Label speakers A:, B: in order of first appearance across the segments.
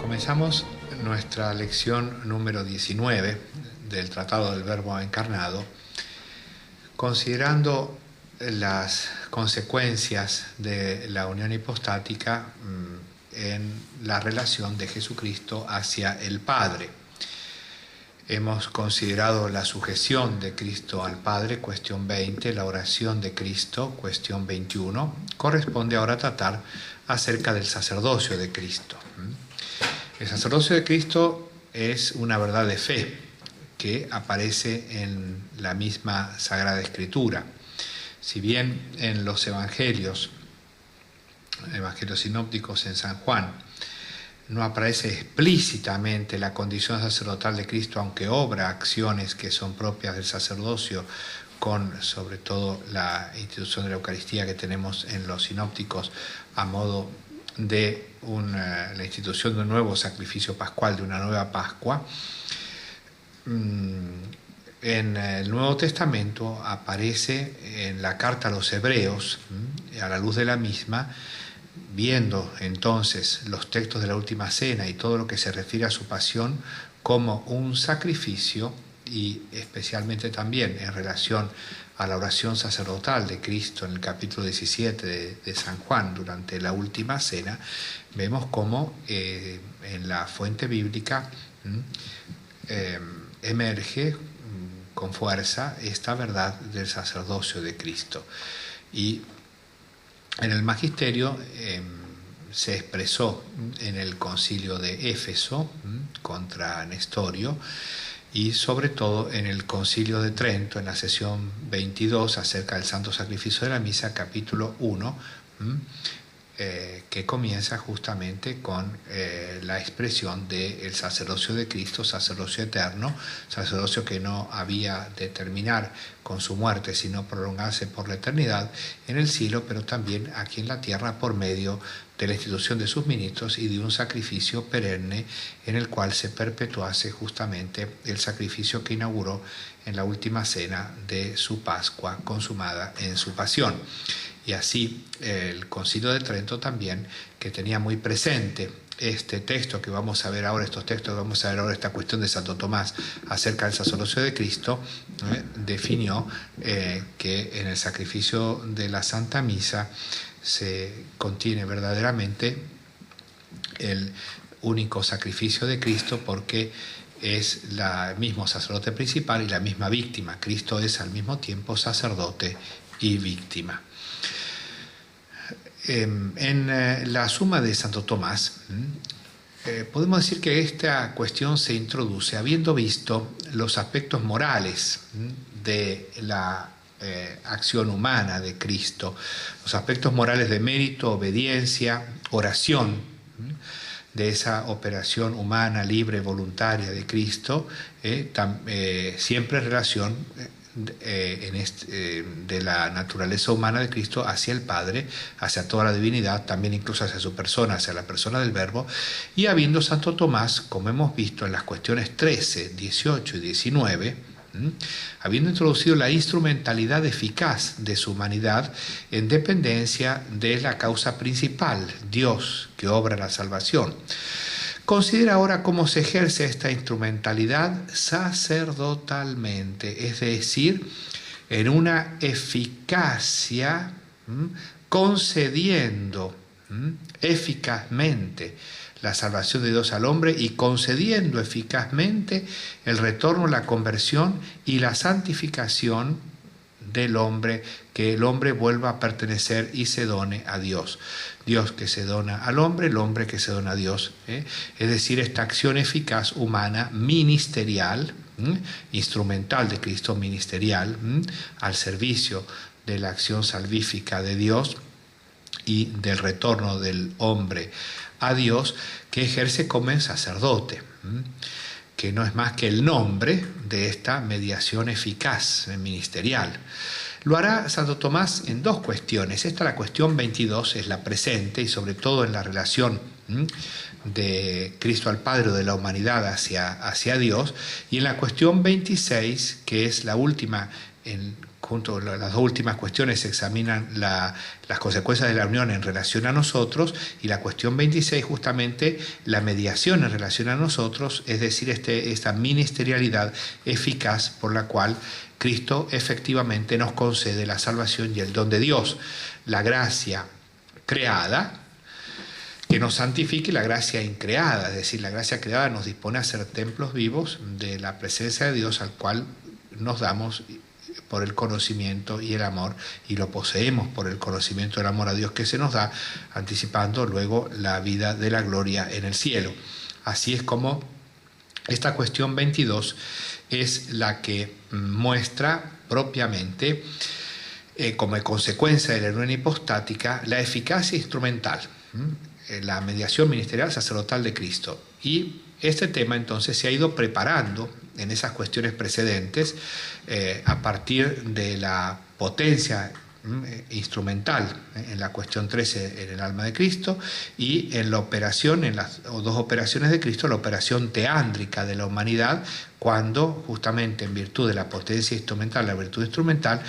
A: Comenzamos nuestra lección número 19 del Tratado del Verbo Encarnado, considerando las consecuencias de la unión hipostática en la relación de Jesucristo hacia el Padre. Hemos considerado la sujeción de Cristo al Padre, cuestión 20, la oración de Cristo, cuestión 21. Corresponde ahora a tratar acerca del sacerdocio de Cristo. El sacerdocio de Cristo es una verdad de fe que aparece en la misma Sagrada Escritura. Si bien en los evangelios sinópticos en San Juan, no aparece explícitamente la condición sacerdotal de Cristo, aunque obra acciones que son propias del sacerdocio, con sobre todo la institución de la Eucaristía que tenemos en los sinópticos a modo de la institución de un nuevo sacrificio pascual, de una nueva Pascua. En el Nuevo Testamento aparece en la carta a los Hebreos, a la luz de la misma, viendo entonces los textos de la Última Cena y todo lo que se refiere a su pasión como un sacrificio, y especialmente también en relación a la oración sacerdotal de Cristo en el capítulo 17 de San Juan durante la Última Cena, vemos cómo en la fuente bíblica emerge con fuerza esta verdad del sacerdocio de Cristo. Y en el magisterio se expresó en el concilio de Éfeso contra Nestorio, y sobre todo en el concilio de Trento, en la sesión 22, acerca del santo sacrificio de la misa, capítulo 1, que comienza justamente con la expresión del sacerdocio de Cristo, sacerdocio eterno, sacerdocio que no había de terminar con su muerte, sino prolongarse por la eternidad en el cielo, pero también aquí en la tierra por medio de la institución de sus ministros y de un sacrificio perenne en el cual se perpetuase justamente el sacrificio que inauguró en la última cena de su Pascua consumada en su pasión. Y así el Concilio de Trento también, que tenía muy presente este texto que vamos a ver ahora, estos textos que vamos a ver ahora, esta cuestión de Santo Tomás acerca del sacerdocio de Cristo, definió que en el sacrificio de la Santa Misa se contiene verdaderamente el único sacrificio de Cristo, porque es el mismo sacerdote principal y la misma víctima. Cristo es al mismo tiempo sacerdote y víctima. En la Suma de Santo Tomás podemos decir que esta cuestión se introduce habiendo visto los aspectos morales de la acción humana de Cristo, los aspectos morales de mérito, obediencia, oración, de esa operación humana, libre, voluntaria de Cristo, siempre en relación de la naturaleza humana de Cristo hacia el Padre, hacia toda la divinidad, también incluso hacia su persona, hacia la persona del Verbo. Y habiendo Santo Tomás, como hemos visto en las cuestiones 13, 18 y 19, habiendo introducido la instrumentalidad eficaz de su humanidad en dependencia de la causa principal, Dios, que obra la salvación, considera ahora cómo se ejerce esta instrumentalidad sacerdotalmente, es decir, en una eficacia, concediendo eficazmente la salvación de Dios al hombre y concediendo eficazmente el retorno, la conversión y la santificación del hombre, que el hombre vuelva a pertenecer y se done a Dios. Dios que se dona al hombre, el hombre que se dona a Dios. Es decir, esta acción eficaz humana, ministerial, instrumental de Cristo, ministerial, al servicio de la acción salvífica de Dios y del retorno del hombre a Dios, que ejerce como el sacerdote, que no es más que el nombre de esta mediación eficaz ministerial. Lo hará Santo Tomás en dos cuestiones. Esta, la cuestión 22, es la presente, y sobre todo en la relación de Cristo al Padre, o de la humanidad hacia Dios, y en la cuestión 26, que es la última junto las dos últimas cuestiones se examinan las consecuencias de la unión en relación a nosotros, y la cuestión 26 justamente la mediación en relación a nosotros, es decir, esta ministerialidad eficaz por la cual Cristo efectivamente nos concede la salvación y el don de Dios, la gracia creada que nos santifique, y la gracia increada, es decir, la gracia creada nos dispone a ser templos vivos de la presencia de Dios, al cual nos damos por el conocimiento y el amor, y lo poseemos por el conocimiento y el amor a Dios que se nos da, anticipando luego la vida de la gloria en el cielo. Así es como esta cuestión 22 es la que muestra propiamente, como consecuencia de la unión hipostática, la eficacia instrumental, la mediación ministerial sacerdotal de Cristo. Y este tema entonces se ha ido preparando en esas cuestiones precedentes, a partir de la potencia instrumental en la cuestión 13 en el alma de Cristo, y en la operación, en las dos operaciones de Cristo, la operación teándrica de la humanidad, cuando justamente en virtud de la potencia instrumental, la virtud instrumental,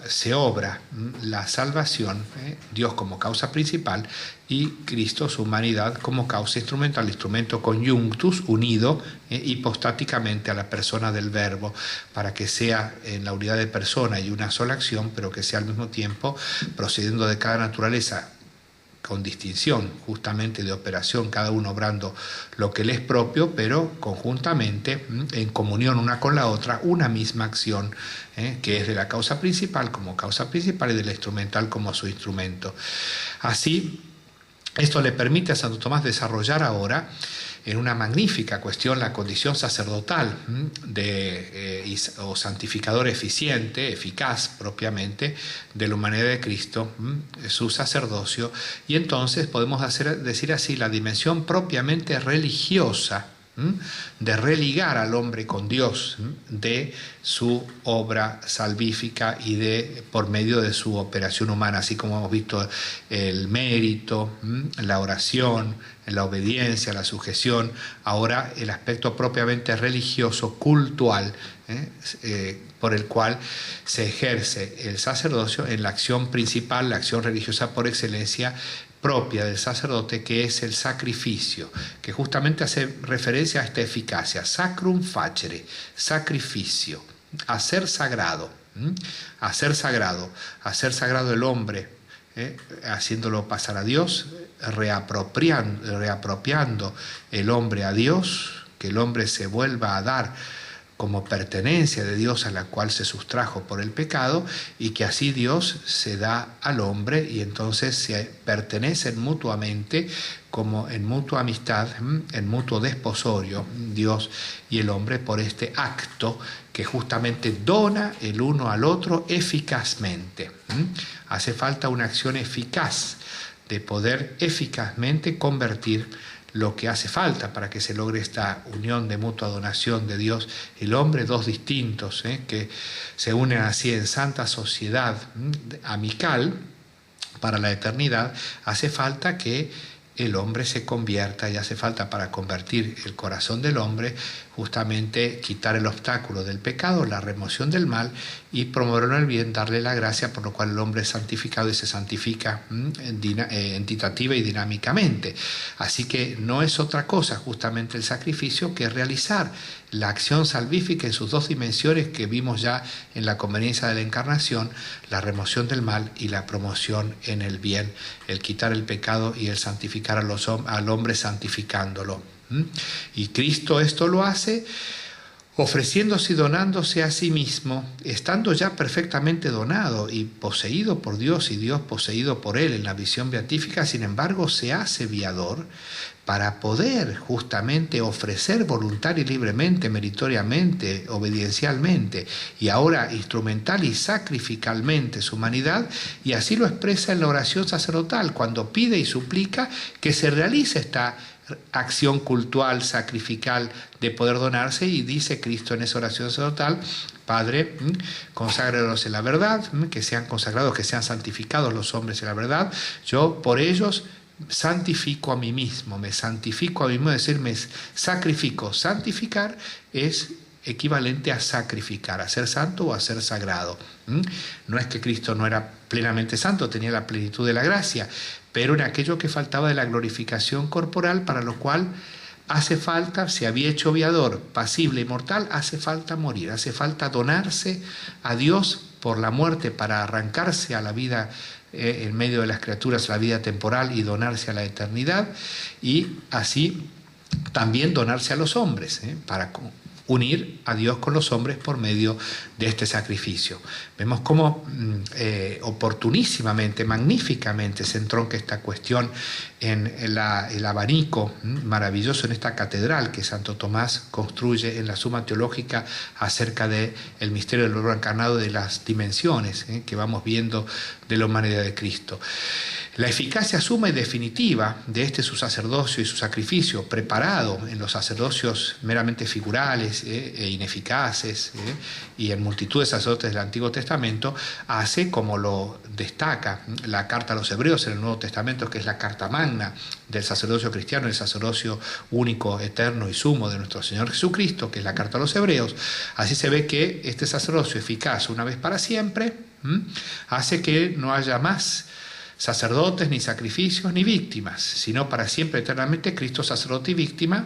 A: se obra la salvación, Dios como causa principal y Cristo, su humanidad, como causa instrumental, instrumento conjunctus, unido hipostáticamente a la persona del Verbo, para que sea en la unidad de persona y una sola acción, pero que sea al mismo tiempo procediendo de cada naturaleza, con distinción justamente de operación, cada uno obrando lo que le es propio, pero conjuntamente, en comunión una con la otra, una misma acción, que es de la causa principal como causa principal y de la instrumental como su instrumento. Así, esto le permite a Santo Tomás desarrollar ahora en una magnífica cuestión la condición sacerdotal o santificador eficiente, eficaz propiamente, de la humanidad de Cristo, su sacerdocio, y entonces podemos decir así la dimensión propiamente religiosa, de religar al hombre con Dios, de su obra salvífica y por medio de su operación humana, así como hemos visto el mérito, la oración, la obediencia, la sujeción, ahora el aspecto propiamente religioso, cultual, por el cual se ejerce el sacerdocio en la acción principal, la acción religiosa por excelencia, propia del sacerdote, que es el sacrificio, que justamente hace referencia a esta eficacia, sacrum facere, sacrificio, hacer sagrado, hacer sagrado el hombre, haciéndolo pasar a Dios, reapropiando el hombre a Dios, que el hombre se vuelva a dar como pertenencia de Dios a la cual se sustrajo por el pecado, y que así Dios se da al hombre y entonces se pertenecen mutuamente como en mutua amistad, en mutuo desposorio, Dios y el hombre, por este acto que justamente dona el uno al otro eficazmente. Hace falta una acción eficaz de poder eficazmente convertir lo que hace falta para que se logre esta unión de mutua donación de Dios y el hombre, dos distintos, que se unen así en santa sociedad amical para la eternidad. Hace falta que el hombre se convierta, y hace falta, para convertir el corazón del hombre, justamente quitar el obstáculo del pecado, la remoción del mal, y promover el bien, darle la gracia, por lo cual el hombre es santificado y se santifica entitativa y dinámicamente. Así que no es otra cosa justamente el sacrificio que realizar la acción salvífica en sus dos dimensiones que vimos ya en la conveniencia de la encarnación, la remoción del mal y la promoción en el bien, el quitar el pecado y el santificar al hombre santificándolo. Y Cristo esto lo hace ofreciéndose y donándose a sí mismo, estando ya perfectamente donado y poseído por Dios y Dios poseído por él en la visión beatífica. Sin embargo, se hace viador para poder justamente ofrecer voluntaria y libremente, meritoriamente, obediencialmente, y ahora instrumental y sacrificalmente su humanidad, y así lo expresa en la oración sacerdotal, cuando pide y suplica que se realice esta acción cultual, sacrificial, de poder donarse, y dice Cristo en esa oración sacerdotal: Padre, conságralos en la verdad, que sean consagrados, que sean santificados los hombres en la verdad. Yo por ellos santifico a mí mismo, me santifico a mí mismo, es decir, me sacrifico. Santificar es equivalente a sacrificar, a ser santo o a ser sagrado. No es que Cristo no era plenamente santo, tenía la plenitud de la gracia, pero en aquello que faltaba de la glorificación corporal, para lo cual hace falta, se había hecho viador, pasible y mortal, hace falta morir, hace falta donarse a Dios por la muerte para arrancarse a la vida en medio de las criaturas, la vida temporal, y donarse a la eternidad, y así también donarse a los hombres, para unir a Dios con los hombres por medio de este sacrificio. Vemos cómo oportunísimamente, magníficamente se entronca esta cuestión en el abanico maravilloso en esta catedral que Santo Tomás construye en la Suma Teológica acerca del misterio del Verbo encarnado, de las dimensiones que vamos viendo de la humanidad de Cristo. La eficacia suma y definitiva de este su sacerdocio y su sacrificio, preparado en los sacerdocios meramente figurales e ineficaces y en multitud de sacerdotes del Antiguo Testamento, hace, como lo destaca la carta a los Hebreos en el Nuevo Testamento, que es la carta magna del sacerdocio cristiano, el sacerdocio único, eterno y sumo de nuestro Señor Jesucristo, que es la carta a los Hebreos. Así se ve que este sacerdocio eficaz una vez para siempre hace que no haya más sacerdotes, ni sacrificios, ni víctimas, sino para siempre, eternamente, Cristo sacerdote y víctima,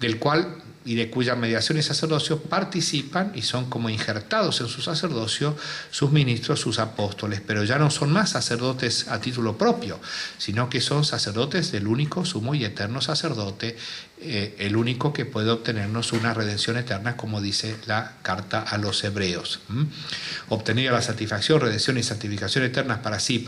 A: del cual y de cuya mediación y sacerdocio participan y son como injertados en su sacerdocio sus ministros, sus apóstoles, pero ya no son más sacerdotes a título propio, sino que son sacerdotes del único, sumo y eterno sacerdote, el único que puede obtenernos una redención eterna, como dice la carta a los Hebreos. Obtenida la satisfacción, redención y santificación eternas para sí,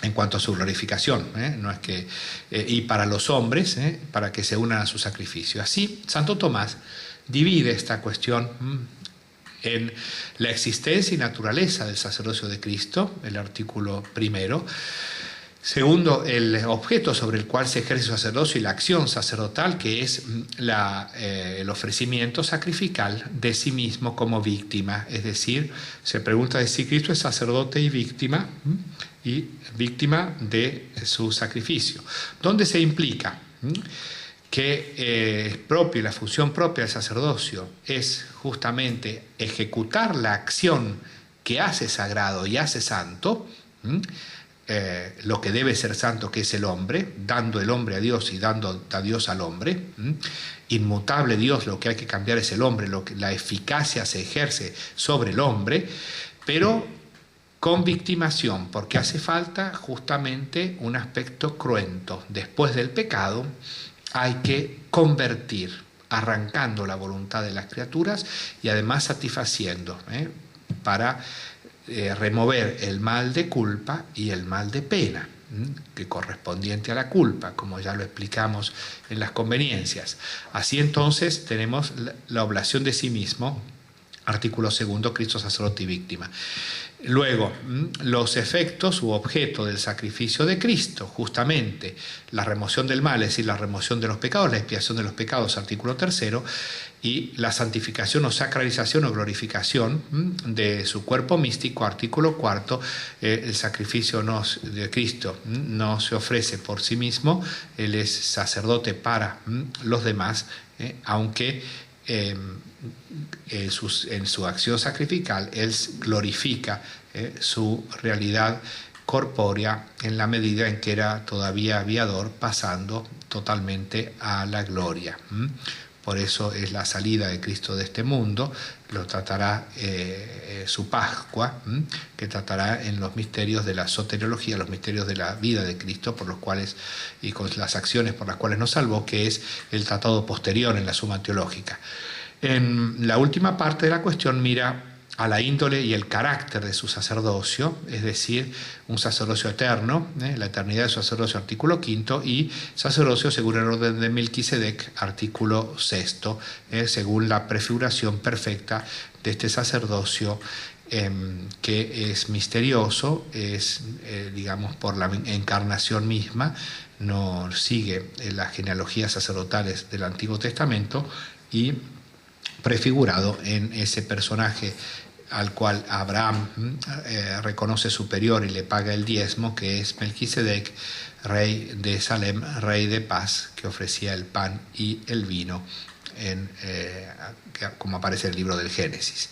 A: en cuanto a su glorificación, no es que, y para los hombres, para que se unan a su sacrificio. Así, Santo Tomás divide esta cuestión en la existencia y naturaleza del sacerdocio de Cristo, el artículo primero. Segundo, el objeto sobre el cual se ejerce su sacerdocio y la acción sacerdotal, que es el ofrecimiento sacrificial de sí mismo como víctima. Es decir, se pregunta de si Cristo es sacerdote y víctima de su sacrificio. ¿Dónde se implica que es propio, la función propia del sacerdocio es justamente ejecutar la acción que hace sagrado y hace santo, lo que debe ser santo, que es el hombre, dando el hombre a Dios y dando a Dios al hombre. Inmutable Dios, lo que hay que cambiar es el hombre, la eficacia se ejerce sobre el hombre, pero con victimación, porque hace falta justamente un aspecto cruento. Después del pecado hay que convertir, arrancando la voluntad de las criaturas y además satisfaciendo, para remover el mal de culpa y el mal de pena, que correspondiente a la culpa, como ya lo explicamos en las conveniencias. Así entonces tenemos la oblación de sí mismo, artículo segundo, Cristo sacerdote y víctima. Luego, los efectos u objeto del sacrificio de Cristo, justamente la remoción del mal, es decir, la remoción de los pecados, la expiación de los pecados, artículo tercero, y la santificación o sacralización o glorificación de su cuerpo místico, artículo cuarto. El sacrificio de Cristo no se ofrece por sí mismo, Él es sacerdote para los demás, aunque en su acción sacrificial Él glorifica su realidad corpórea en la medida en que era todavía aviador, pasando totalmente a la gloria. Por eso es la salida de Cristo de este mundo, lo tratará su Pascua, que tratará en los misterios de la soteriología, los misterios de la vida de Cristo, por los cuales y con las acciones por las cuales nos salvó, que es el tratado posterior en la Suma Teológica. En la última parte de la cuestión mira a la índole y el carácter de su sacerdocio, es decir, un sacerdocio eterno, la eternidad de su sacerdocio, artículo quinto, y sacerdocio según el orden de Melquisedec, artículo sexto, según la prefiguración perfecta de este sacerdocio, que es misterioso, es, por la encarnación misma, no sigue las genealogías sacerdotales del Antiguo Testamento, y prefigurado en ese personaje al cual Abraham reconoce superior y le paga el diezmo, que es Melquisedec, rey de Salem, rey de paz, que ofrecía el pan y el vino como aparece en el libro del Génesis.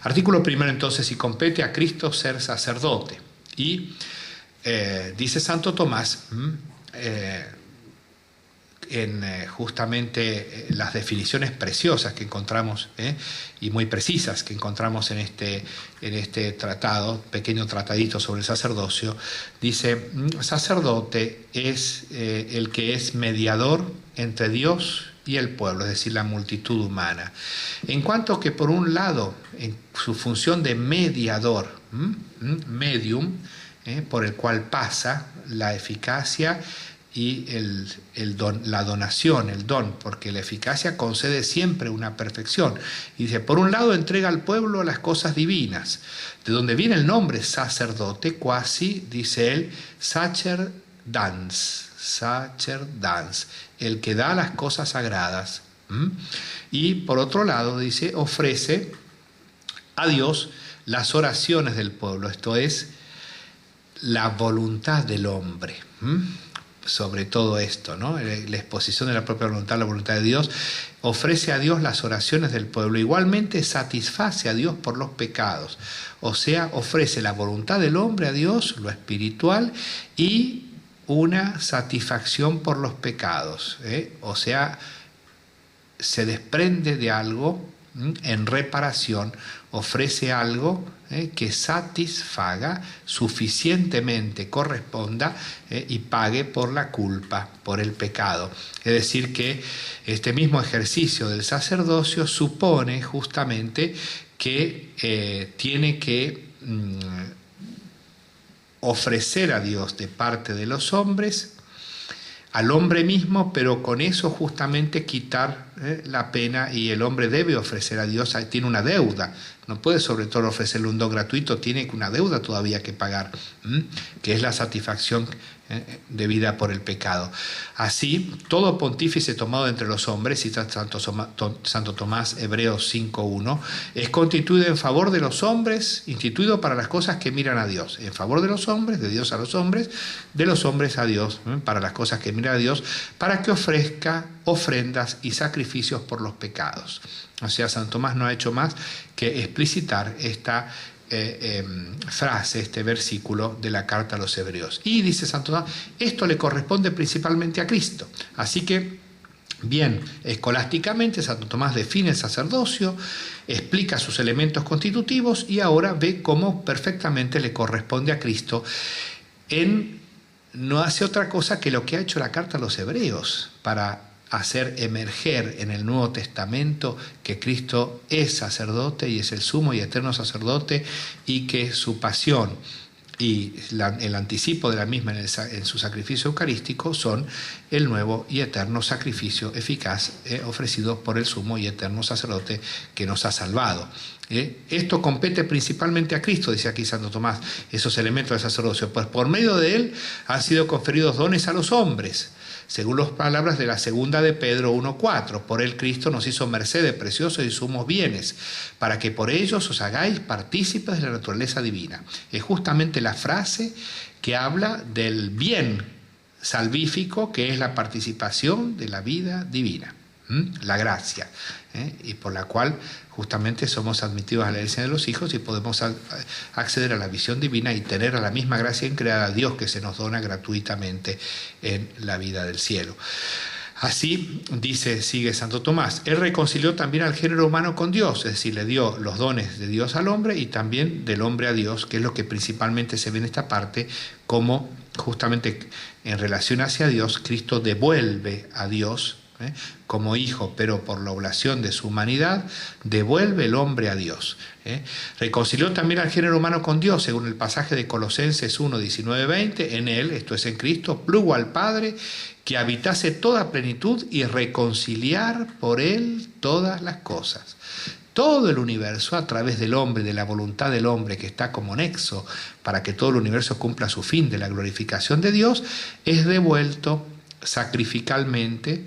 A: Artículo primero entonces, y compete a Cristo ser sacerdote. Y dice Santo Tomás, justamente las definiciones preciosas que encontramos y muy precisas que encontramos en este tratado, pequeño tratadito sobre el sacerdocio, dice: sacerdote es el que es mediador entre Dios y el pueblo, es decir, la multitud humana. En cuanto que por un lado, en su función de mediador, medium, por el cual pasa la eficacia y la donación, el don, porque la eficacia concede siempre una perfección. Y dice, por un lado entrega al pueblo las cosas divinas, de donde viene el nombre sacerdote, quasi, dice él, sacer dans, el que da las cosas sagradas. Y por otro lado, dice, ofrece a Dios las oraciones del pueblo, esto es, la voluntad del hombre. Sobre todo esto, ¿no? La exposición de la propia voluntad, la voluntad de Dios, ofrece a Dios las oraciones del pueblo, igualmente satisface a Dios por los pecados, o sea, ofrece la voluntad del hombre a Dios, lo espiritual, y una satisfacción por los pecados, o sea, se desprende de algo en reparación, ofrece algo que satisfaga, suficientemente corresponda y pague por la culpa, por el pecado. Es decir, que este mismo ejercicio del sacerdocio supone justamente que tiene que ofrecer a Dios de parte de los hombres, al hombre mismo, pero con eso justamente quitar la pena, y el hombre debe ofrecer a Dios, tiene una deuda, no puede sobre todo ofrecerle un don gratuito, tiene una deuda todavía que pagar, que es la satisfacción debida por el pecado. Así, todo pontífice tomado entre los hombres, cita Santo Tomás, Hebreos 5.1, es constituido en favor de los hombres, instituido para las cosas que miran a Dios, en favor de los hombres, de Dios a los hombres, de los hombres a Dios, para las cosas que miran a Dios, para que ofrezca ofrendas y sacrificios por los pecados. O sea, Santo Tomás no ha hecho más que explicitar esta frase, este versículo de la carta a los Hebreos. Y dice Santo Tomás, esto le corresponde principalmente a Cristo. Así que, bien, escolásticamente Santo Tomás define el sacerdocio, explica sus elementos constitutivos y ahora ve cómo perfectamente le corresponde a Cristo. No hace otra cosa que lo que ha hecho la carta a los Hebreos para hacer emerger en el Nuevo Testamento que Cristo es sacerdote y es el sumo y eterno sacerdote, y que su pasión y el anticipo de la misma en su sacrificio eucarístico son el nuevo y eterno sacrificio eficaz ofrecido por el sumo y eterno sacerdote que nos ha salvado. Esto compete principalmente a Cristo, dice aquí Santo Tomás, esos elementos del sacerdocio, pues por medio de él han sido conferidos dones a los hombres, según las palabras de la segunda de Pedro 1.4, por él Cristo nos hizo merced de preciosos y sumos bienes, para que por ellos os hagáis partícipes de la naturaleza divina. Es justamente la frase que habla del bien salvífico, que es la participación de la vida divina, la gracia, y por la cual justamente somos admitidos a la herencia de los hijos y podemos acceder a la visión divina y tener a la misma gracia en crear a Dios que se nos dona gratuitamente en la vida del cielo. Así sigue Santo Tomás, él reconcilió también al género humano con Dios, es decir, le dio los dones de Dios al hombre y también del hombre a Dios, que es lo que principalmente se ve en esta parte, como justamente en relación hacia Dios, Cristo devuelve a Dios como hijo, pero por la oblación de su humanidad, devuelve el hombre a Dios. Reconcilió también al género humano con Dios, según el pasaje de Colosenses 1, 19, 20, en él, esto es en Cristo, plugo al Padre que habitase toda plenitud y reconciliar por él todas las cosas. Todo el universo, a través del hombre, de la voluntad del hombre que está como nexo para que todo el universo cumpla su fin de la glorificación de Dios, es devuelto sacrificalmente,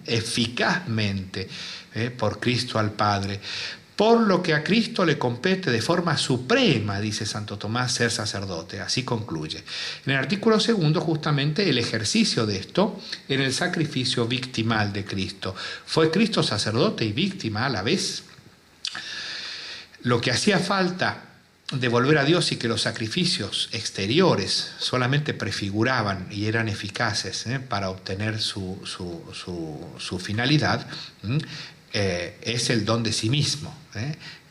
A: eficazmente, por Cristo al Padre, por lo que a Cristo le compete de forma suprema, dice Santo Tomás, ser sacerdote. Así concluye. En el artículo segundo, justamente el ejercicio de esto en el sacrificio victimal de Cristo. ¿Fue Cristo sacerdote y víctima a la vez? Lo que hacía falta de volver a Dios y que los sacrificios exteriores solamente prefiguraban y eran eficaces para obtener su finalidad, es el don de sí mismo.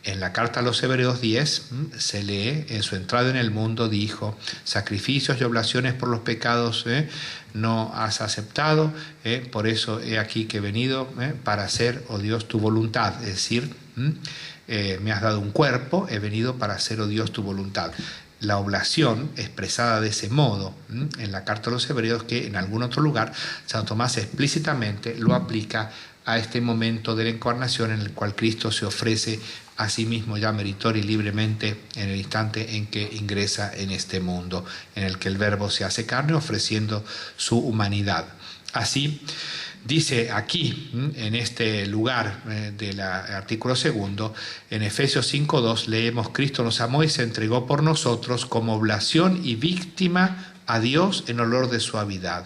A: En la carta a los Hebreos 10 se lee: en su entrada en el mundo dijo, sacrificios y oblaciones por los pecados no has aceptado, por eso he aquí que he venido para hacer, oh Dios, tu voluntad. Es decir, me has dado un cuerpo, he venido para hacer, oh Dios, tu voluntad. La oblación expresada de ese modo en la carta a los Hebreos, que en algún otro lugar Santo Tomás explícitamente lo aplica a este momento de la encarnación en el cual Cristo se ofrece a sí mismo ya meritorio y libremente en el instante en que ingresa en este mundo, en el que el Verbo se hace carne, ofreciendo su humanidad. Así dice aquí, en este lugar del artículo segundo, en Efesios 5:2 leemos: Cristo nos amó y se entregó por nosotros como oblación y víctima a Dios en olor de suavidad.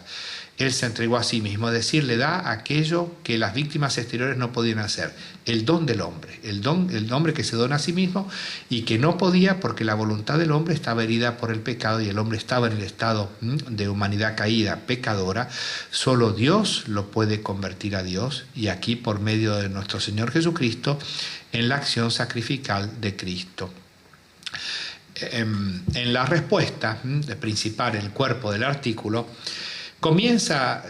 A: Él se entregó a sí mismo, es decir, le da aquello que las víctimas exteriores no podían hacer, el don del hombre, el hombre que se dona a sí mismo y que no podía porque la voluntad del hombre estaba herida por el pecado y el hombre estaba en el estado de humanidad caída, pecadora. Solo Dios lo puede convertir a Dios, y aquí por medio de nuestro Señor Jesucristo, en la acción sacrificial de Cristo. En la respuesta principal, el cuerpo del artículo, comienza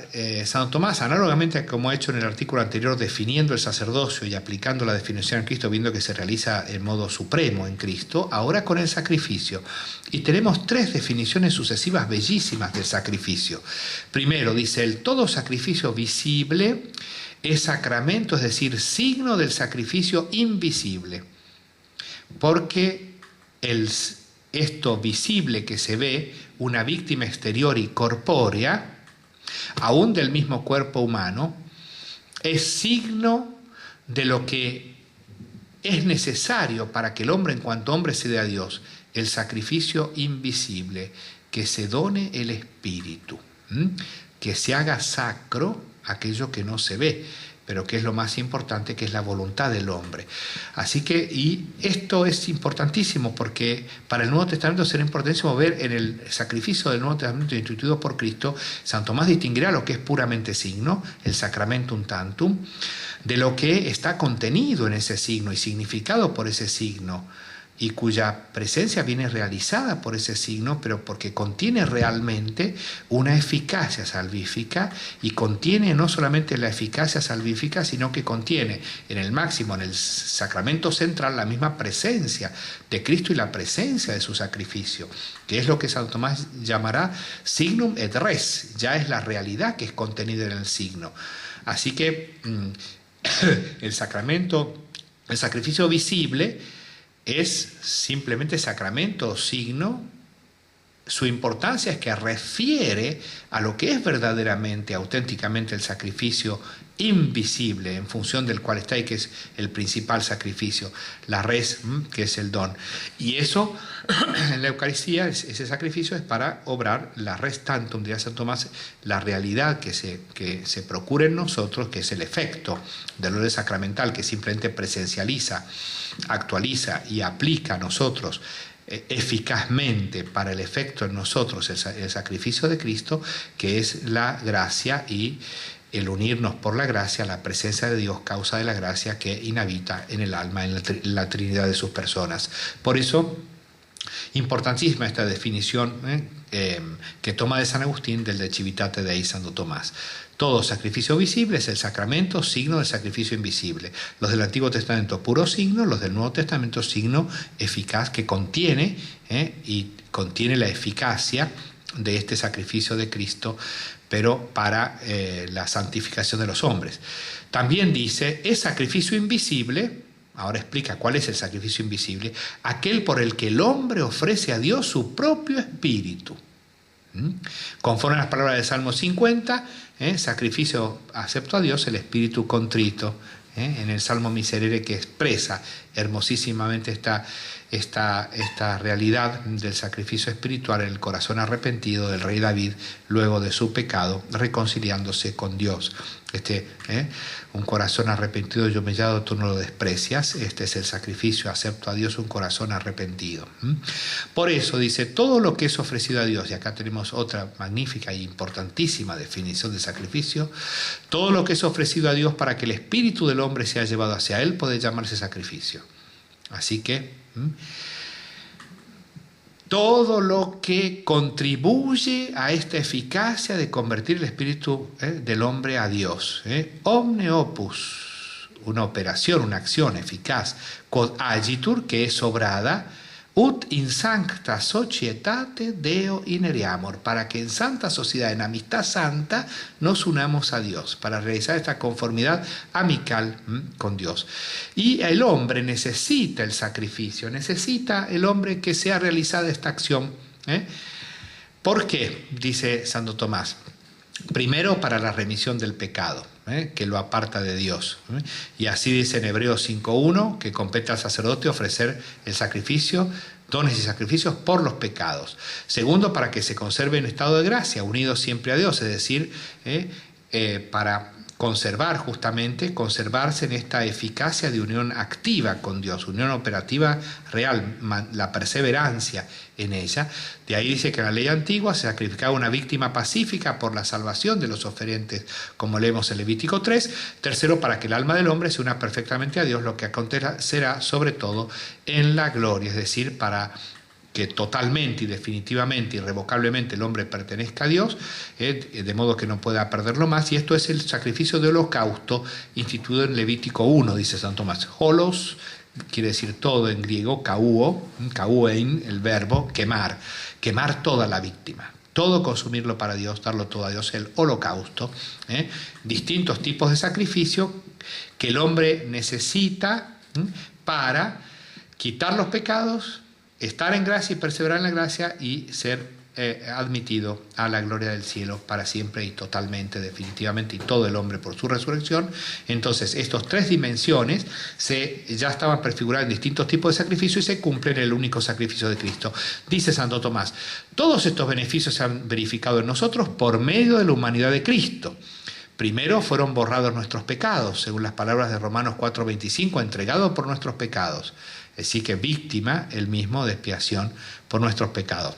A: Santo Tomás, análogamente a como ha hecho en el artículo anterior, definiendo el sacerdocio y aplicando la definición en Cristo, viendo que se realiza en modo supremo en Cristo, ahora con el sacrificio. Y tenemos tres definiciones sucesivas bellísimas del sacrificio. Primero, dice: el todo sacrificio visible es sacramento, es decir, signo del sacrificio invisible. Porque esto visible que se ve, una víctima exterior y corpórea, aún del mismo cuerpo humano, es signo de lo que es necesario para que el hombre en cuanto hombre se dé a Dios, el sacrificio invisible, que se done el espíritu, que se haga sacro aquello que no se ve, pero que es lo más importante, que es la voluntad del hombre. Así que, y esto es importantísimo, porque para el Nuevo Testamento será importantísimo ver en el sacrificio del Nuevo Testamento instituido por Cristo. San Tomás distinguirá lo que es puramente signo, el sacramentum tantum, de lo que está contenido en ese signo y significado por ese signo, y cuya presencia viene realizada por ese signo, pero porque contiene realmente una eficacia salvífica, y contiene no solamente la eficacia salvífica, sino que contiene en el máximo, en el sacramento central, la misma presencia de Cristo y la presencia de su sacrificio, que es lo que Santo Tomás llamará signum et res, ya es la realidad que es contenida en el signo. Así que el sacrificio visible es simplemente sacramento o signo. Su importancia es que refiere a lo que es verdaderamente, auténticamente el sacrificio invisible, en función del cual está y que es el principal sacrificio, la res, que es el don. Y eso, en la Eucaristía, ese sacrificio es para obrar la res tantum, diría San Tomás, la realidad que se procura en nosotros, que es el efecto del orden sacramental, que simplemente presencializa, actualiza y aplica a nosotros eficazmente para el efecto en nosotros el sacrificio de Cristo, que es la gracia y el unirnos por la gracia a la presencia de Dios, causa de la gracia que inhabita en el alma, en la Trinidad de sus personas. Por eso, importantísima esta definición que toma de San Agustín del De Civitate Dei Santo Tomás. Todo sacrificio visible es el sacramento, signo del sacrificio invisible. Los del Antiguo Testamento, puro signo; los del Nuevo Testamento, signo eficaz que contiene y contiene la eficacia de este sacrificio de Cristo, pero para la santificación de los hombres. También dice: es sacrificio invisible. Ahora explica cuál es el sacrificio invisible: aquel por el que el hombre ofrece a Dios su propio espíritu. Conforme a las palabras del Salmo 50, sacrificio acepto a Dios el espíritu contrito, en el Salmo Miserere, que expresa hermosísimamente esta realidad del sacrificio espiritual en el corazón arrepentido del rey David luego de su pecado, reconciliándose con Dios. Un corazón arrepentido y humillado tú no lo desprecias. Este es el sacrificio, acepto a Dios un corazón arrepentido. Por eso dice, todo lo que es ofrecido a Dios, y acá tenemos otra magnífica e importantísima definición de sacrificio, todo lo que es ofrecido a Dios para que el espíritu del hombre sea llevado hacia Él puede llamarse sacrificio. Así que todo lo que contribuye a esta eficacia de convertir el espíritu del hombre a Dios. Omne opus, una operación, una acción eficaz, quod agitur, que es obrada, ut in sancta societate Deo ineriamur, para que en santa sociedad, en amistad santa, nos unamos a Dios, para realizar esta conformidad amical con Dios. Y el hombre necesita el sacrificio, necesita el hombre que sea realizada esta acción. ¿Por qué? Dice Santo Tomás. Primero, para la remisión del pecado, que lo aparta de Dios. Y así dice en Hebreos 5.1, que compete al sacerdote ofrecer el sacrificio, dones y sacrificios por los pecados. Segundo, para que se conserve en estado de gracia, unido siempre a Dios, es decir, para conservarse en esta eficacia de unión activa con Dios, unión operativa real, la perseverancia en ella. De ahí dice que en la ley antigua se sacrificaba una víctima pacífica por la salvación de los oferentes, como leemos en Levítico 3. Tercero, para que el alma del hombre se una perfectamente a Dios, lo que acontecerá sobre todo en la gloria, es decir, para que totalmente y definitivamente, irrevocablemente el hombre pertenezca a Dios, de modo que no pueda perderlo más, y esto es el sacrificio de holocausto instituido en Levítico 1, dice San Tomás. Holos quiere decir todo en griego, kauein, el verbo, quemar toda la víctima, todo consumirlo para Dios, darlo todo a Dios, el holocausto. Distintos tipos de sacrificio que el hombre necesita para quitar los pecados, estar en gracia y perseverar en la gracia y ser admitido a la gloria del cielo para siempre y totalmente, definitivamente, y todo el hombre por su resurrección. Entonces, estas tres dimensiones ya estaban prefiguradas en distintos tipos de sacrificios y se cumplen en el único sacrificio de Cristo. Dice Santo Tomás, todos estos beneficios se han verificado en nosotros por medio de la humanidad de Cristo. Primero fueron borrados nuestros pecados, según las palabras de Romanos 4:25, entregado por nuestros pecados. Es decir, que víctima él mismo de expiación por nuestros pecados.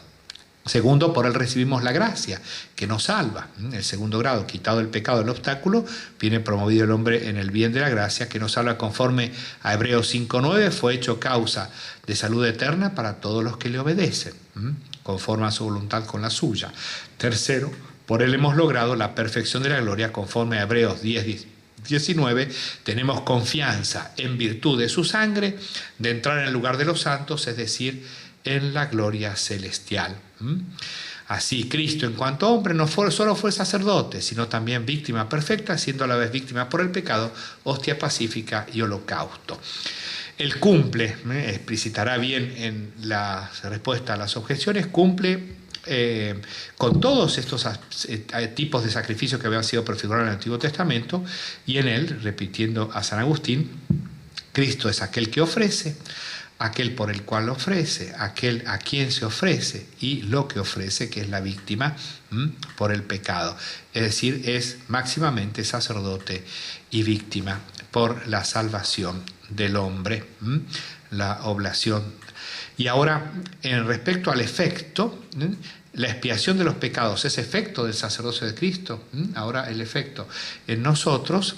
A: Segundo, por él recibimos la gracia que nos salva. El segundo grado, quitado el pecado, el obstáculo, viene promovido el hombre en el bien de la gracia que nos salva conforme a Hebreos 5:9, fue hecho causa de salud eterna para todos los que le obedecen, conforme a su voluntad con la suya. Tercero, por él hemos logrado la perfección de la gloria conforme a Hebreos 10:19, tenemos confianza en virtud de su sangre de entrar en el lugar de los santos, es decir, en la gloria celestial. Así, Cristo, en cuanto hombre, no solo fue sacerdote, sino también víctima perfecta, siendo a la vez víctima por el pecado, hostia pacífica y holocausto. Él cumple, explicitará bien en la respuesta a las objeciones, cumple con todos estos tipos de sacrificios que habían sido prefigurados en el Antiguo Testamento, y en él, repitiendo a San Agustín, Cristo es aquel que ofrece, aquel por el cual ofrece, aquel a quien se ofrece y lo que ofrece, que es la víctima por el pecado. Es decir, es máximamente sacerdote y víctima por la salvación del hombre, la oblación. Y ahora, en respecto al efecto, la expiación de los pecados es efecto del sacerdocio de Cristo. Ahora el efecto en nosotros,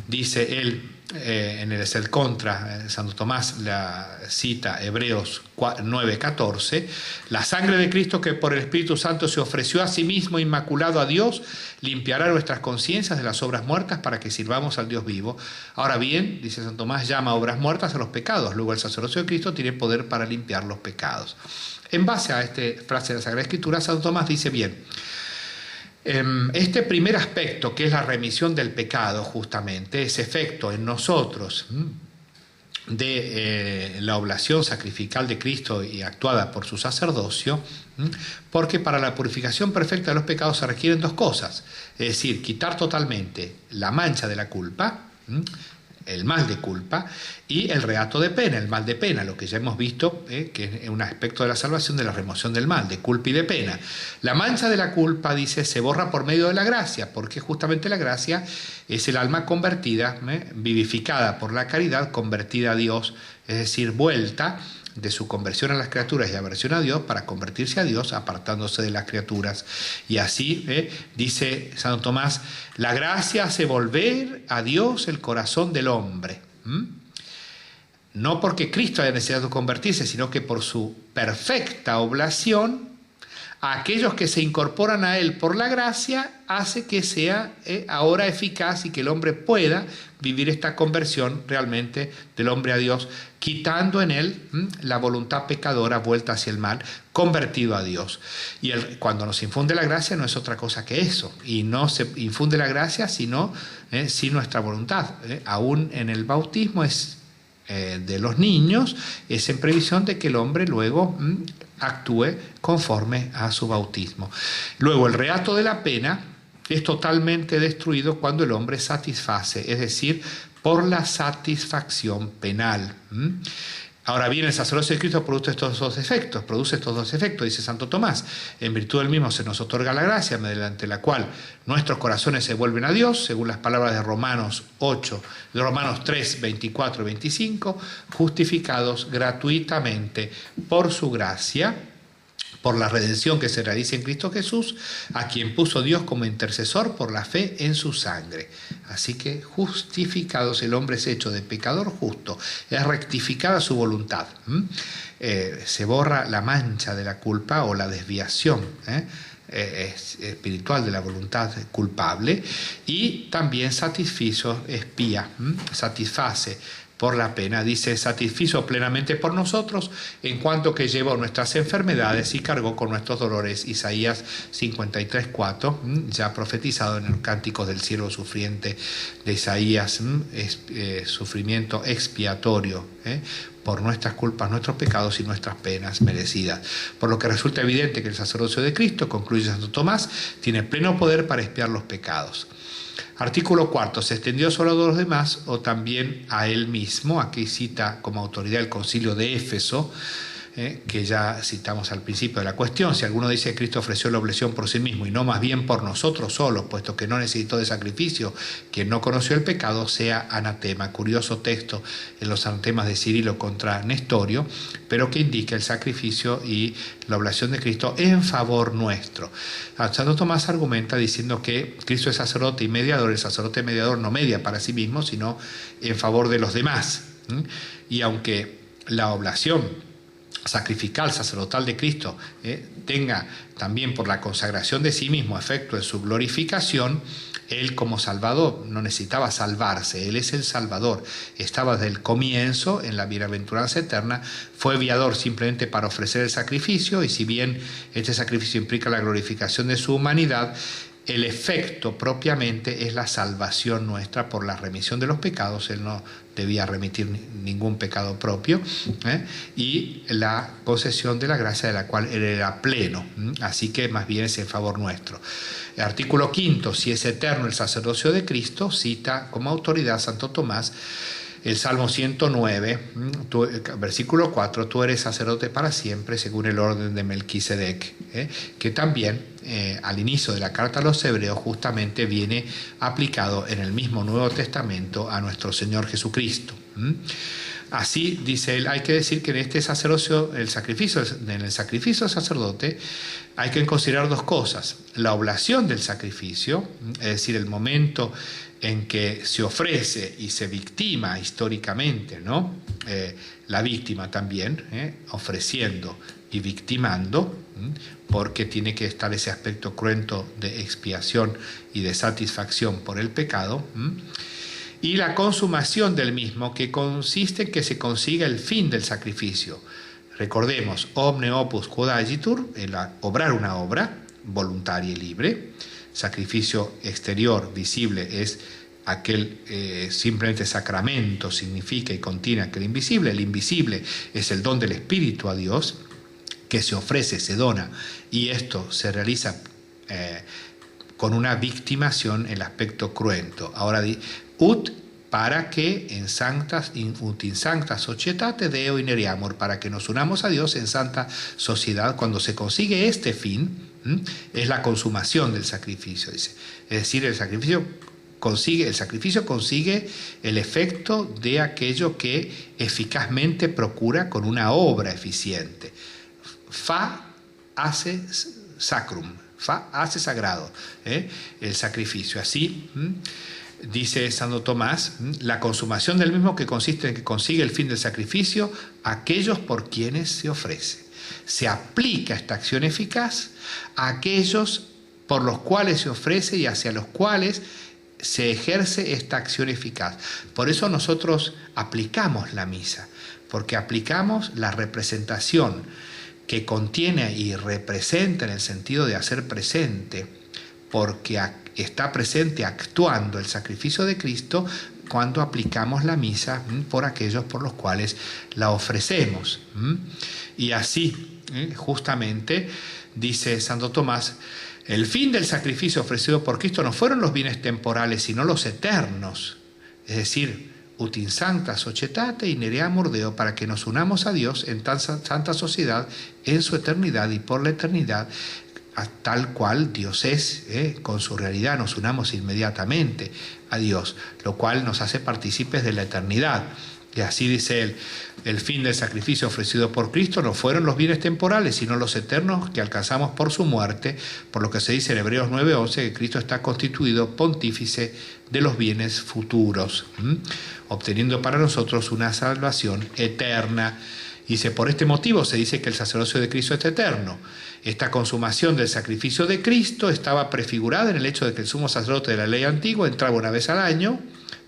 A: dice él, en el es el contra, Santo Tomás la cita Hebreos 9:14, la sangre de Cristo que por el Espíritu Santo se ofreció a sí mismo inmaculado a Dios, limpiará nuestras conciencias de las obras muertas para que sirvamos al Dios vivo. Ahora bien, dice Santo Tomás, llama obras muertas a los pecados, luego el sacerdocio de Cristo tiene poder para limpiar los pecados. En base a esta frase de la Sagrada Escritura, Santo Tomás dice bien, este primer aspecto, que es la remisión del pecado, justamente, ese efecto en nosotros de la oblación sacrificial de Cristo y actuada por su sacerdocio, porque para la purificación perfecta de los pecados se requieren dos cosas, es decir, quitar totalmente la mancha de la culpa, el mal de culpa, y el reato de pena, el mal de pena, lo que ya hemos visto, que es un aspecto de la salvación, de la remoción del mal, de culpa y de pena. La mancha de la culpa, dice, se borra por medio de la gracia, porque justamente la gracia es el alma convertida, vivificada por la caridad, convertida a Dios, es decir, vuelta de su conversión a las criaturas y aversión a Dios para convertirse a Dios, apartándose de las criaturas. Y así, dice Santo Tomás, la gracia hace volver a Dios el corazón del hombre. No porque Cristo haya necesitado convertirse, sino que por su perfecta oblación, a aquellos que se incorporan a Él por la gracia, hace que sea ahora eficaz y que el hombre pueda vivir esta conversión realmente del hombre a Dios, quitando en él la voluntad pecadora vuelta hacia el mal, convertido a Dios. Y cuando nos infunde la gracia no es otra cosa que eso, y no se infunde la gracia sino sin nuestra voluntad. Aún en el bautismo es de los niños, es en previsión de que el hombre luego actúe conforme a su bautismo. Luego el reato de la pena es totalmente destruido cuando el hombre satisface, es decir, por la satisfacción penal. Ahora bien, el sacerdocio de Cristo produce estos dos efectos, dice Santo Tomás. En virtud del mismo se nos otorga la gracia, mediante la cual nuestros corazones se vuelven a Dios, según las palabras de Romanos 3, 24 y 25, justificados gratuitamente por su gracia, por la redención que se realiza en Cristo Jesús, a quien puso Dios como intercesor por la fe en su sangre. Así que justificados, el hombre es hecho de pecador justo, es rectificada su voluntad. Se borra la mancha de la culpa o la desviación espiritual de la voluntad culpable, y también satisfizo, satisface por la pena, dice, satisfizo plenamente por nosotros, en cuanto que llevó nuestras enfermedades y cargó con nuestros dolores. Isaías 53:4, ya profetizado en el Cántico del Siervo Sufriente de Isaías, sufrimiento expiatorio, por nuestras culpas, nuestros pecados y nuestras penas merecidas. Por lo que resulta evidente que el sacerdocio de Cristo, concluye Santo Tomás, tiene pleno poder para expiar los pecados. Artículo 4. Se extendió solo a los demás o también a él mismo. Aquí cita como autoridad el Concilio de Éfeso, que ya citamos al principio de la cuestión. Si alguno dice que Cristo ofreció la oblación por sí mismo y no más bien por nosotros solos, puesto que no necesitó de sacrificio, quien no conoció el pecado sea anatema. Curioso texto en los anatemas de Cirilo contra Nestorio, pero que indica el sacrificio y la oblación de Cristo en favor nuestro. Santo Tomás argumenta diciendo que Cristo es sacerdote y mediador. El sacerdote mediador no media para sí mismo, sino en favor de los demás. Y aunque la oblación sacrificial, sacerdotal de Cristo, tenga también por la consagración de sí mismo efecto en su glorificación, Él como Salvador no necesitaba salvarse, Él es el Salvador, estaba desde el comienzo en la bienaventuranza eterna, fue viador simplemente para ofrecer el sacrificio, y si bien este sacrificio implica la glorificación de su humanidad, el efecto propiamente es la salvación nuestra por la remisión de los pecados. Él no debía remitir ningún pecado propio, y la concesión de la gracia de la cual él era pleno. Así que más bien es en favor nuestro. El artículo 5, si es eterno el sacerdocio de Cristo, cita como autoridad Santo Tomás el Salmo 109, versículo 4, tú eres sacerdote para siempre según el orden de Melquisedec, que también al inicio de la carta a los Hebreos justamente viene aplicado en el mismo Nuevo Testamento a nuestro Señor Jesucristo. Así, dice él, hay que decir que en este sacerdocio, en el sacrificio del sacerdote, hay que considerar dos cosas: la oblación del sacrificio, es decir, el momento en que se ofrece y se victima históricamente, ¿no? La víctima también, ofreciendo y victimando, porque tiene que estar ese aspecto cruento de expiación y de satisfacción por el pecado, y la consumación del mismo, que consiste en que se consiga el fin del sacrificio. Recordemos, omne opus quod agitur, obrar una obra voluntaria y libre. Sacrificio exterior, visible, es aquel simplemente sacramento, significa y contiene aquel invisible. El invisible es el don del Espíritu a Dios, que se ofrece, se dona, y esto se realiza con una victimación en el aspecto cruento. Ahora, ut para que en sanctas ut in sancta societate Deo ineriamur, para que nos unamos a Dios en santa sociedad. Cuando se consigue este fin, es la consumación del sacrificio, dice. Es decir, el sacrificio consigue el efecto de aquello que eficazmente procura con una obra eficiente. Fa hace sacrum, fa hace sagrado, el sacrificio. Así, dice Santo Tomás, la consumación del mismo que consiste en que consigue el fin del sacrificio aquellos por quienes se ofrece. Se aplica esta acción eficaz a aquellos por los cuales se ofrece y hacia los cuales se ejerce esta acción eficaz. Por eso nosotros aplicamos la misa, porque aplicamos la representación que contiene y representa en el sentido de hacer presente, porque está presente actuando el sacrificio de Cristo cuando aplicamos la misa por aquellos por los cuales la ofrecemos. Y así, justamente, dice Santo Tomás, el fin del sacrificio ofrecido por Cristo no fueron los bienes temporales, sino los eternos. Es decir, ut in sancta societate ineriamur Deo, para que nos unamos a Dios en tan santa sociedad, en su eternidad y por la eternidad, tal cual Dios es, con su realidad nos unamos inmediatamente a Dios, lo cual nos hace partícipes de la eternidad. Y así dice él, el fin del sacrificio ofrecido por Cristo no fueron los bienes temporales, sino los eternos que alcanzamos por su muerte, por lo que se dice en Hebreos 9:11, que Cristo está constituido pontífice de los bienes futuros, obteniendo para nosotros una salvación eterna. Dice, por este motivo se dice que el sacerdocio de Cristo es eterno. Esta consumación del sacrificio de Cristo estaba prefigurada en el hecho de que el sumo sacerdote de la ley antigua entraba una vez al año,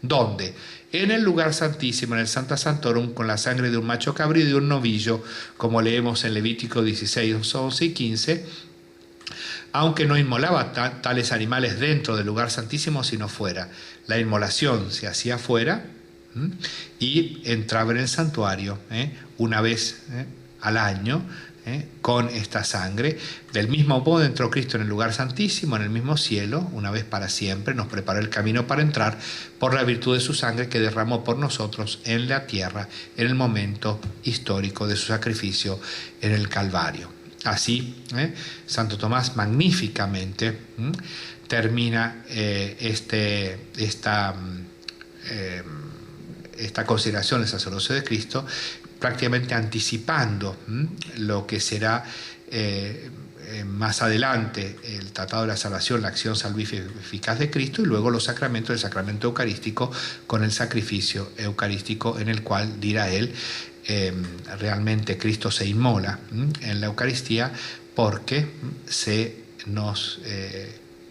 A: ¿dónde? En el lugar santísimo, en el Santa Santorum, con la sangre de un macho cabrío y de un novillo, como leemos en Levítico 16, 11 y 15, aunque no inmolaba tales animales dentro del lugar santísimo, sino fuera. La inmolación se hacía fuera y entraba en el santuario una vez al año, con esta sangre. Del mismo modo entró Cristo en el lugar santísimo, en el mismo cielo, una vez para siempre, nos preparó el camino para entrar por la virtud de su sangre que derramó por nosotros en la tierra en el momento histórico de su sacrificio en el Calvario. Así, Santo Tomás magníficamente termina esta consideración del sacerdocio de Cristo, prácticamente anticipando lo que será más adelante el tratado de la salvación, la acción salvífica eficaz de Cristo, y luego los sacramentos, el sacramento eucarístico con el sacrificio eucarístico, en el cual, dirá él, realmente Cristo se inmola en la Eucaristía, porque se nos,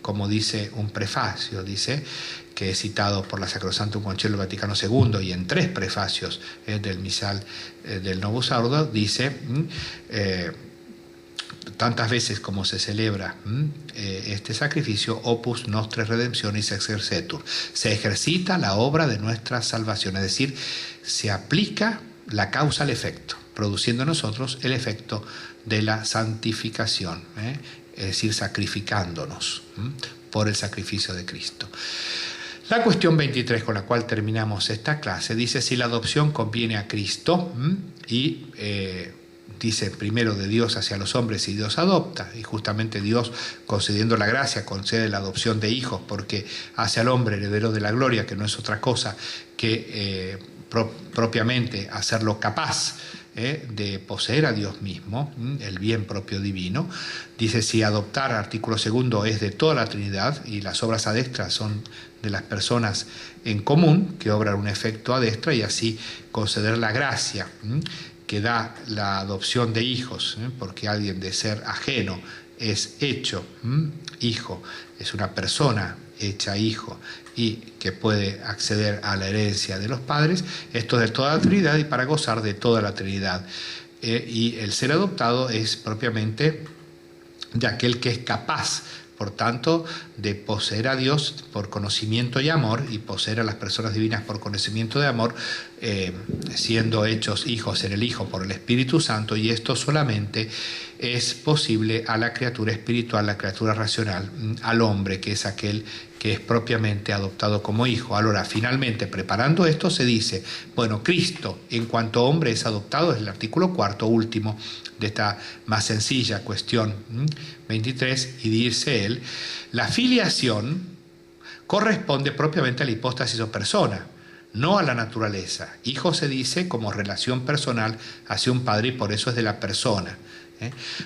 A: como dice un prefacio, dice, que es citado por la Sacrosantum Concilio Vaticano II y en 3 prefacios del misal del Novus Ordo, dice, tantas veces como se celebra este sacrificio, opus nostre redemptionis exercetur, se ejercita la obra de nuestra salvación, es decir, se aplica la causa al efecto, produciendo en nosotros el efecto de la santificación, es decir, sacrificándonos por el sacrificio de Cristo. La cuestión 23 con la cual terminamos esta clase dice, si la adopción conviene a Cristo, y dice primero de Dios hacia los hombres y Dios adopta, y justamente Dios, concediendo la gracia, concede la adopción de hijos porque hace al hombre heredero de la gloria, que no es otra cosa que propiamente hacerlo capaz de poseer a Dios mismo, el bien propio divino. Dice, si adoptar, artículo 2, es de toda la Trinidad, y las obras adextras son de las personas en común, que obran un efecto adextra, y así conceder la gracia que da la adopción de hijos, porque alguien de ser ajeno es hecho hijo, es una persona hecha hijo y que puede acceder a la herencia de los padres. Esto es de toda la Trinidad y para gozar de toda la Trinidad. Y el ser adoptado es propiamente de aquel que es capaz, por tanto, de poseer a Dios por conocimiento y amor, y poseer a las personas divinas por conocimiento de amor, siendo hechos hijos en el Hijo por el Espíritu Santo, y esto solamente es posible a la criatura espiritual, la criatura racional, al hombre, que es aquel que es propiamente adoptado como hijo. Ahora, finalmente, preparando esto, se dice, bueno, Cristo, en cuanto hombre es adoptado, es el artículo 4, último, de esta más sencilla cuestión 23, y dice él, la filiación corresponde propiamente a la hipóstasis o persona, no a la naturaleza. Hijo se dice como relación personal hacia un padre y por eso es de la persona.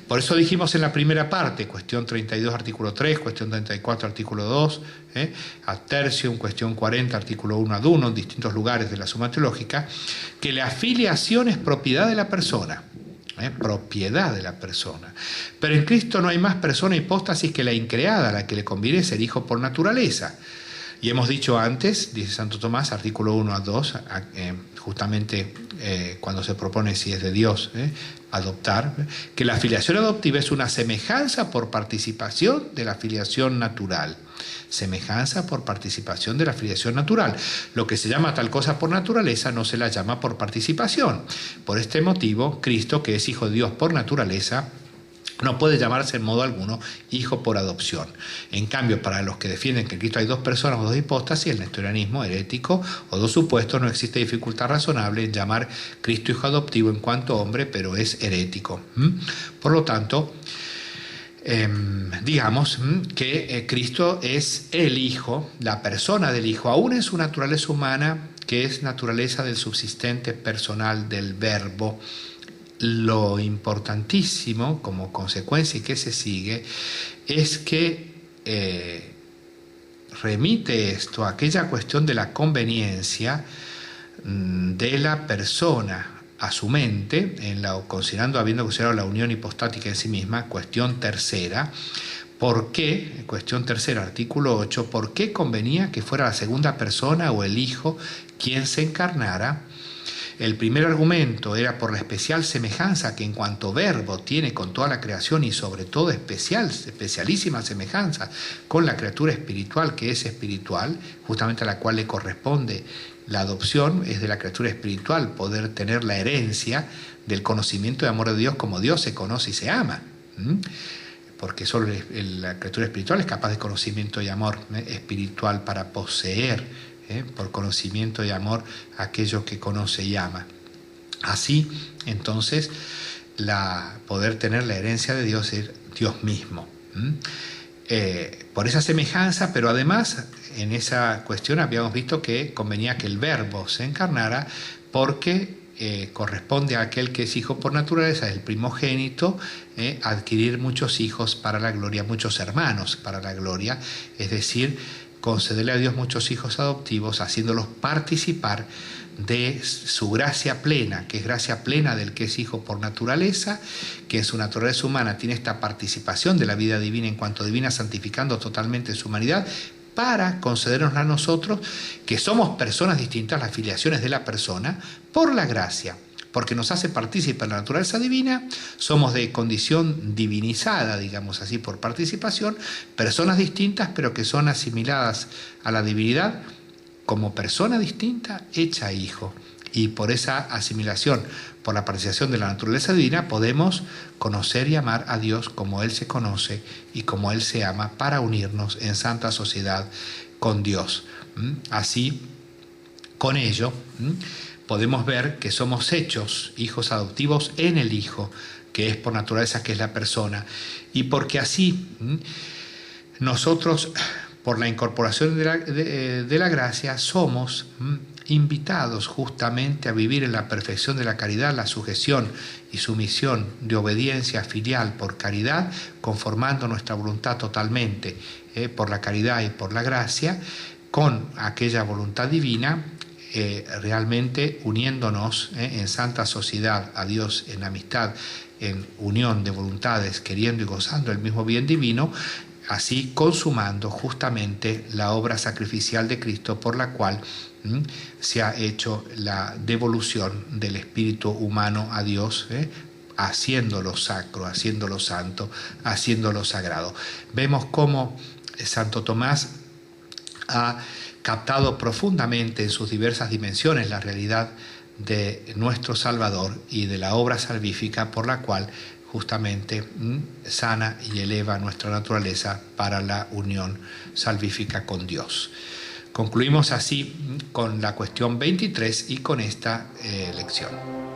A: Por eso dijimos en la primera parte, cuestión 32, artículo 3, cuestión 34, artículo 2, ad tertium, cuestión 40, artículo 1 ad 1, en distintos lugares de la Suma Teológica, que la filiación es propiedad de la persona. Propiedad de la persona. Pero en Cristo no hay más persona hipóstasis que la increada, a la que le conviene ser hijo por naturaleza. Y hemos dicho antes, dice Santo Tomás, artículo 1 a 2, justamente cuando se propone si es de Dios adoptar, que la filiación adoptiva es una semejanza por participación de la filiación natural. Semejanza por participación de la filiación natural. Lo que se llama tal cosa por naturaleza no se la llama por participación. Por este motivo, Cristo, que es hijo de Dios por naturaleza, no puede llamarse en modo alguno hijo por adopción. En cambio, para los que defienden que en Cristo hay dos personas o dos hipóstasis, el nestorianismo herético o dos supuestos, no existe dificultad razonable en llamar Cristo hijo adoptivo en cuanto hombre, pero es herético. Por lo tanto, digamos que Cristo es el Hijo, la persona del Hijo, aún en su naturaleza humana, que es naturaleza del subsistente personal del Verbo. Lo importantísimo, como consecuencia y que se sigue, es que remite esto a aquella cuestión de la conveniencia de la persona a su mente, habiendo considerado la unión hipostática en sí misma, cuestión tercera. ¿Por qué? Cuestión tercera, artículo 8, ¿por qué convenía que fuera la segunda persona o el Hijo quien se encarnara? El primer argumento era por la especial semejanza que en cuanto verbo tiene con toda la creación y sobre todo especialísima semejanza con la criatura espiritual que es espiritual, justamente a la cual le corresponde la adopción, es de la criatura espiritual poder tener la herencia del conocimiento y amor de Dios como Dios se conoce y se ama. Porque solo la criatura espiritual es capaz de conocimiento y amor espiritual para poseer por conocimiento y amor aquello que conoce y ama. Así, entonces, poder tener la herencia de Dios es Dios mismo. Por esa semejanza, pero además, en esa cuestión habíamos visto que convenía que el Verbo se encarnara porque corresponde a aquel que es hijo por naturaleza, es el primogénito, adquirir muchos hijos para la gloria, muchos hermanos para la gloria, es decir, concederle a Dios muchos hijos adoptivos, haciéndolos participar de su gracia plena, que es gracia plena del que es hijo por naturaleza, que en su naturaleza humana tiene esta participación de la vida divina en cuanto divina, santificando totalmente su humanidad, para concedernos a nosotros, que somos personas distintas, las filiaciones de la persona, por la gracia, porque nos hace partícipes de la naturaleza divina, somos de condición divinizada, digamos así, por participación, personas distintas, pero que son asimiladas a la divinidad como persona distinta, hecha hijo. Y por esa asimilación, por la participación de la naturaleza divina, podemos conocer y amar a Dios como Él se conoce y como Él se ama, para unirnos en santa sociedad con Dios. Así, con ello, podemos ver que somos hechos hijos adoptivos en el Hijo, que es por naturaleza, que es la persona, y porque así nosotros, por la incorporación de la gracia, somos invitados justamente a vivir en la perfección de la caridad, la sujeción y sumisión de obediencia filial por caridad, conformando nuestra voluntad totalmente por la caridad y por la gracia, con aquella voluntad divina, realmente uniéndonos en santa sociedad a Dios, en amistad, en unión de voluntades, queriendo y gozando el mismo bien divino, así consumando justamente la obra sacrificial de Cristo, por la cual se ha hecho la devolución del espíritu humano a Dios, haciéndolo sacro, haciéndolo santo, haciéndolo sagrado. Vemos cómo Santo Tomás ha captado profundamente en sus diversas dimensiones la realidad de nuestro Salvador y de la obra salvífica por la cual justamente sana y eleva nuestra naturaleza para la unión salvífica con Dios. Concluimos así con la cuestión 23 y con esta lección.